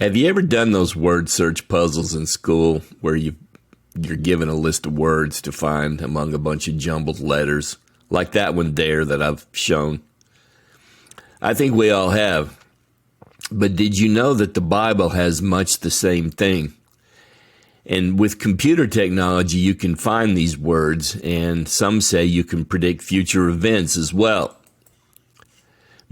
Have you ever done those word search puzzles in school where you're given a list of words to find among a bunch of jumbled letters, like that one there that I've shown? I think we all have. But did you know that the Bible has much the same thing? And with computer technology, you can find these words, and some say you can predict future events as well.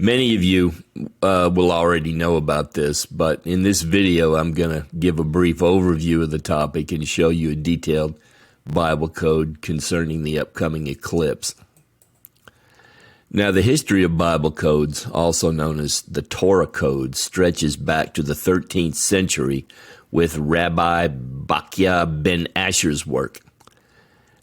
Many of you will already know about this, but in this video, I'm going to give a brief overview of the topic and show you a detailed Bible code concerning the upcoming eclipse. Now, the history of Bible codes, also known as the Torah code, stretches back to the 13th century with Rabbi Bachya ben Asher's work.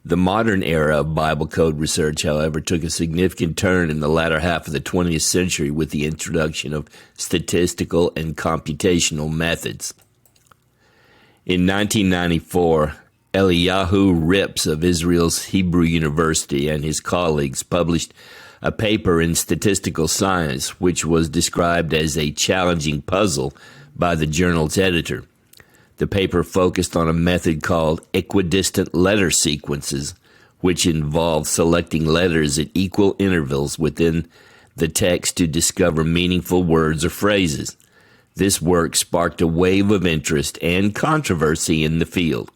The modern era of Bible code research, however, took a significant turn in the latter half of the 20th century with the introduction of statistical and computational methods. In 1994, Eliyahu Rips of Israel's Hebrew University and his colleagues published a paper in Statistical Science, which was described as a challenging puzzle by the journal's editor. The paper focused on a method called equidistant letter sequences, which involved selecting letters at equal intervals within the text to discover meaningful words or phrases. This work sparked a wave of interest and controversy in the field.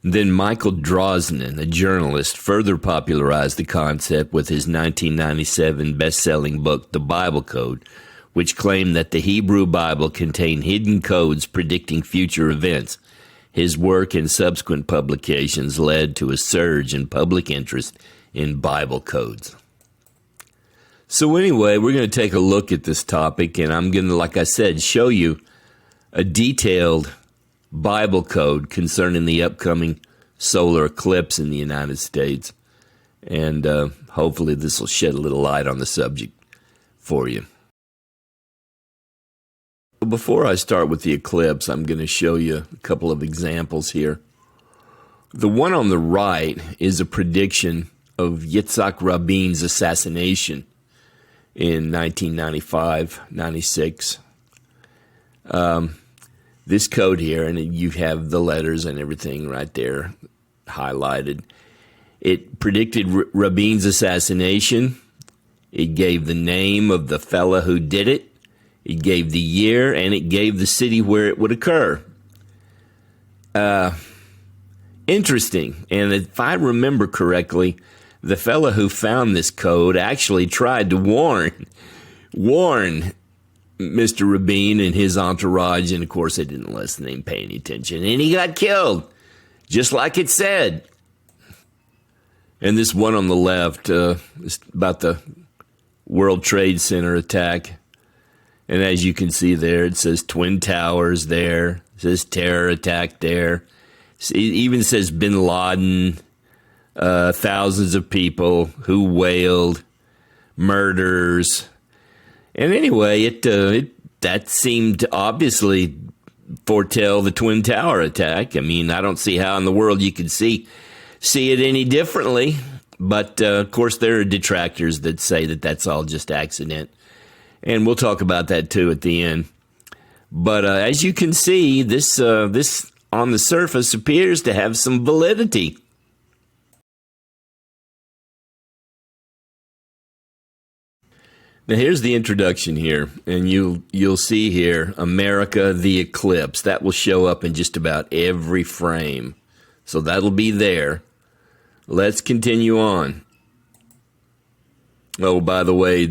Then Michael Drosnin, a journalist, further popularized the concept with his 1997 best-selling book, The Bible Code, which claimed that the Hebrew Bible contained hidden codes predicting future events. His work and subsequent publications led to a surge in public interest in Bible codes. So anyway, we're going to take a look at this topic, and I'm going to, like I said, show you a detailed Bible code concerning the upcoming solar eclipse in the United States. And hopefully this will shed a little light on the subject for you. Before I start with the eclipse, I'm going to show you a couple of examples here. The one on the right is a prediction of Yitzhak Rabin's assassination in 1995-96. This code here, and you have the letters and everything right there highlighted. It predicted Rabin's assassination. It gave the name of the fella who did it. It gave the year, and it gave the city where it would occur. Interesting. And if I remember correctly, the fellow who found this code actually tried to warn Mr. Rabin and his entourage, and of course they didn't listen, they didn't pay any attention, and he got killed, just like it said. And this one on the left is about the World Trade Center attack. And as you can see there, it says Twin Towers there. It says terror attack there. It even says Bin Laden, thousands of people who wailed, murders. And anyway, that seemed to obviously foretell the Twin Tower attack. I mean, I don't see how in the world you could see it any differently. But, of course, there are detractors that say that that's all just accident. And we'll talk about that, too, at the end. But as you can see, this on the surface appears to have some validity. Now, here's the introduction here. And you'll see here, America, the eclipse. That will show up in just about every frame. So that'll be there. Let's continue on. Oh, by the way,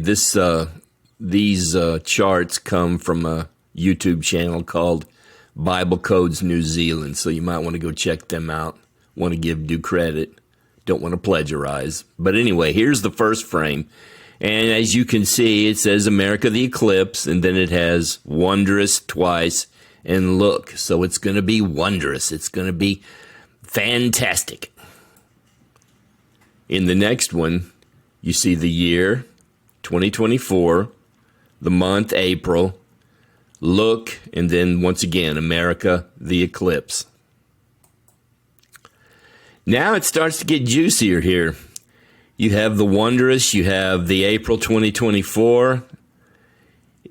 these charts come from a YouTube channel called Bible Codes New Zealand, so you might want to go check them out. Want to give due credit. Don't want to plagiarize. But anyway, here's the first frame. And as you can see, it says America the Eclipse, and then it has wondrous twice and look. So it's going to be wondrous. It's going to be fantastic. In the next one, you see the year, 2024. The month, April, look, and then once again, America, the eclipse. Now it starts to get juicier here. You have the wondrous, you have the April 2024.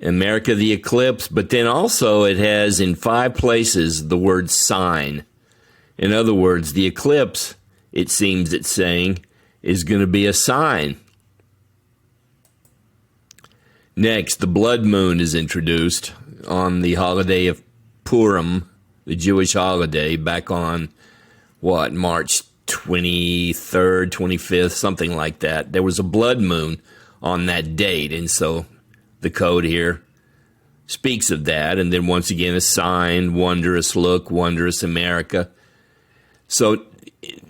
America the eclipse, but then also it has in 5 places the word sign. In other words, the eclipse, it seems it's saying, is going to be a sign. Next, the blood moon is introduced on the holiday of Purim, the Jewish holiday, back on, March 23rd, 25th, something like that. There was a blood moon on that date, and so the code here speaks of that. And then once again, a sign, wondrous look, wondrous America. So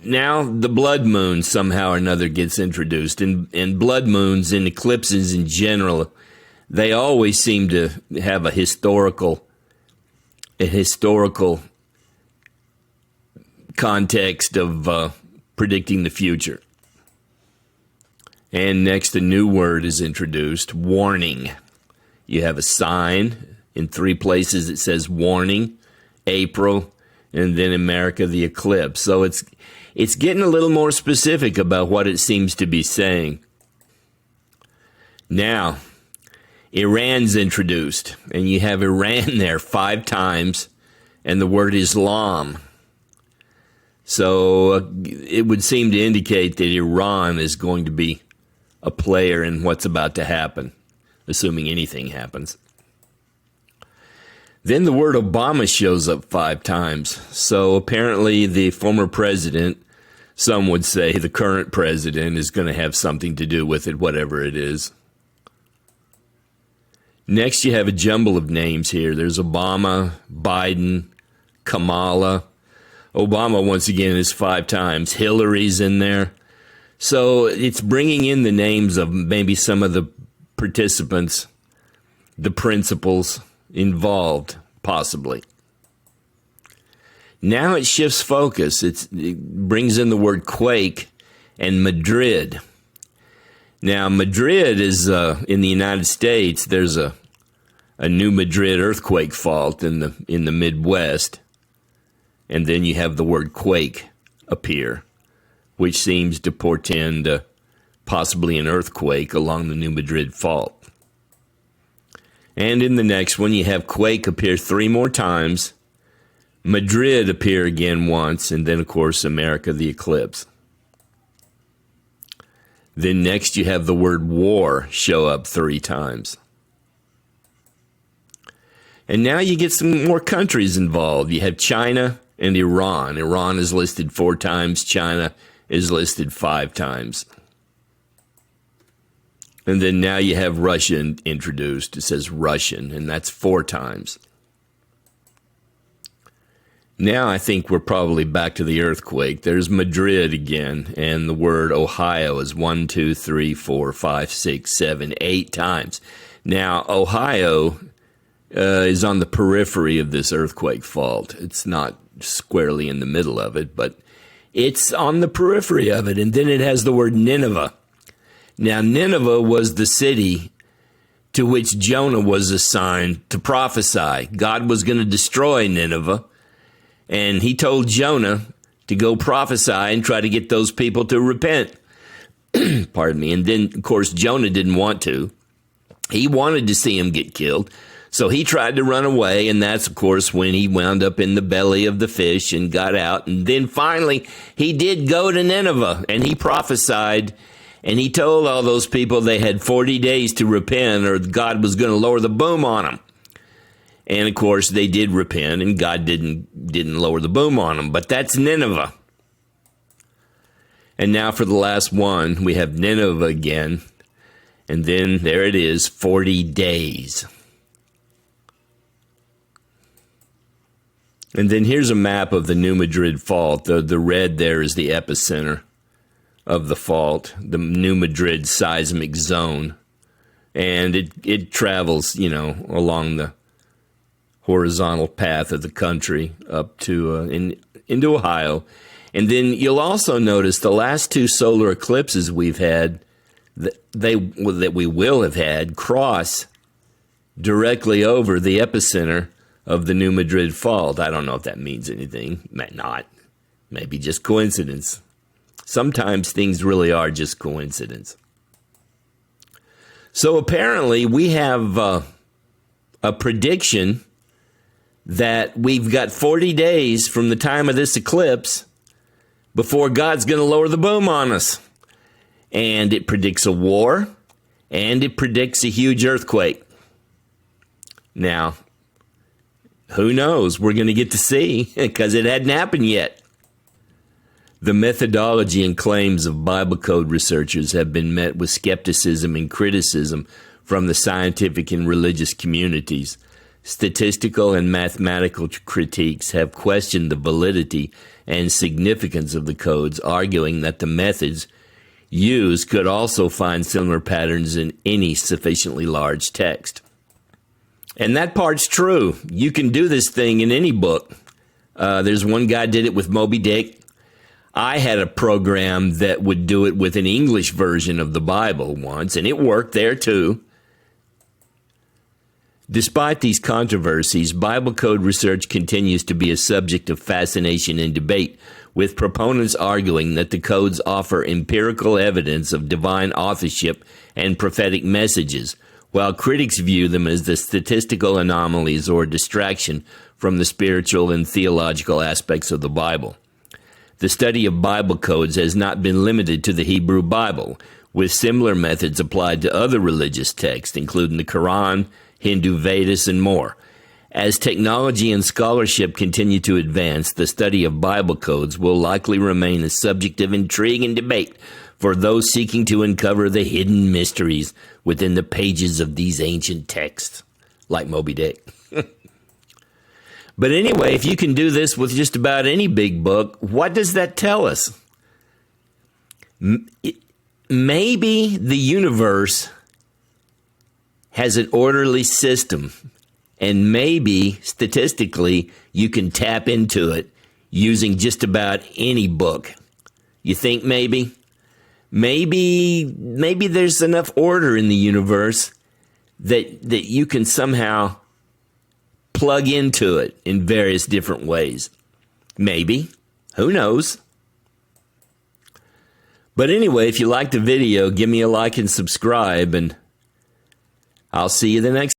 now the blood moon somehow or another gets introduced. And blood moons and eclipses in general, they always seem to have a historical context of predicting the future. And next, a new word is introduced, warning. You have a sign. In 3 places it says warning, April, and then America the eclipse. So it's getting a little more specific about what it seems to be saying. Now, Iran's introduced, and you have Iran there 5 times, and the word Islam. So it would seem to indicate that Iran is going to be a player in what's about to happen, assuming anything happens. Then the word Obama shows up 5 times. So apparently the former president, some would say the current president, is going to have something to do with it, whatever it is. Next, you have a jumble of names here. There's Obama, Biden, Kamala. Obama, once again, is 5 times. Hillary's in there. So it's bringing in the names of maybe some of the participants, the principals involved, possibly. Now it shifts focus. It brings in the word quake and Madrid. Now, Madrid is, in the United States, there's a New Madrid earthquake fault in the Midwest. And then you have the word quake appear, which seems to portend possibly an earthquake along the New Madrid fault. And in the next one, you have quake appear 3 more times, Madrid appear again once, and then, of course, America the eclipse. Then next, you have the word war show up 3 times. And now you get some more countries involved. You have China and Iran. Iran is listed 4 times. China is listed 5 times. And then now you have Russia introduced. It says Russian, and that's 4 times. Now I think we're probably back to the earthquake. There's Madrid again, and the word Ohio is 1, 2, 3, 4, 5, 6, 7, 8 times. Now, Ohio is on the periphery of this earthquake fault. It's not squarely in the middle of it, but it's on the periphery of it. And then it has the word Nineveh. Now, Nineveh was the city to which Jonah was assigned to prophesy. God was going to destroy Nineveh, and he told Jonah to go prophesy and try to get those people to repent. Pardon me. And then, of course, Jonah didn't want to. He wanted to see him get killed. So he tried to run away, and that's, of course, when he wound up in the belly of the fish and got out. And then finally, he did go to Nineveh, and he prophesied, and he told all those people they had 40 days to repent, or God was going to lower the boom on them. And, of course, they did repent, and God didn't lower the boom on them. But that's Nineveh. And now for the last one, we have Nineveh again. And then there it is, 40 days. And then here's a map of the New Madrid fault. The red there is the epicenter of the fault, the New Madrid seismic zone. And it travels, along the horizontal path of the country up to into Ohio. And then you'll also notice the last 2 solar eclipses we've had, that we will have had, cross directly over the epicenter of the New Madrid fault. I don't know if that means anything. Might not. Maybe just coincidence. Sometimes things really are just coincidence. So apparently we have a prediction that we've got 40 days from the time of this eclipse before God's going to lower the boom on us. And it predicts a war, and it predicts a huge earthquake. Now, who knows? We're going to get to see, because it hadn't happened yet. The methodology and claims of Bible code researchers have been met with skepticism and criticism from the scientific and religious communities. Statistical and mathematical critiques have questioned the validity and significance of the codes, arguing that the methods used could also find similar patterns in any sufficiently large text. And that part's true. You can do this thing in any book. There's one guy did it with Moby Dick. I had a program that would do it with an English version of the Bible once, and it worked there too. Despite these controversies, Bible code research continues to be a subject of fascination and debate, with proponents arguing that the codes offer empirical evidence of divine authorship and prophetic messages, while critics view them as the statistical anomalies or distraction from the spiritual and theological aspects of the Bible. The study of Bible codes has not been limited to the Hebrew Bible, with similar methods applied to other religious texts, including the Quran, Hindu Vedas, and more. As technology and scholarship continue to advance, the study of Bible codes will likely remain a subject of intrigue and debate for those seeking to uncover the hidden mysteries within the pages of these ancient texts, like Moby Dick. But anyway, if you can do this with just about any big book, what does that tell us? Maybe the universe has an orderly system, and maybe statistically you can tap into it using just about any book. You think maybe? Maybe there's enough order in the universe that you can somehow plug into it in various different ways. Maybe. Who knows? But anyway, if you liked the video, give me a like and subscribe, and I'll see you the next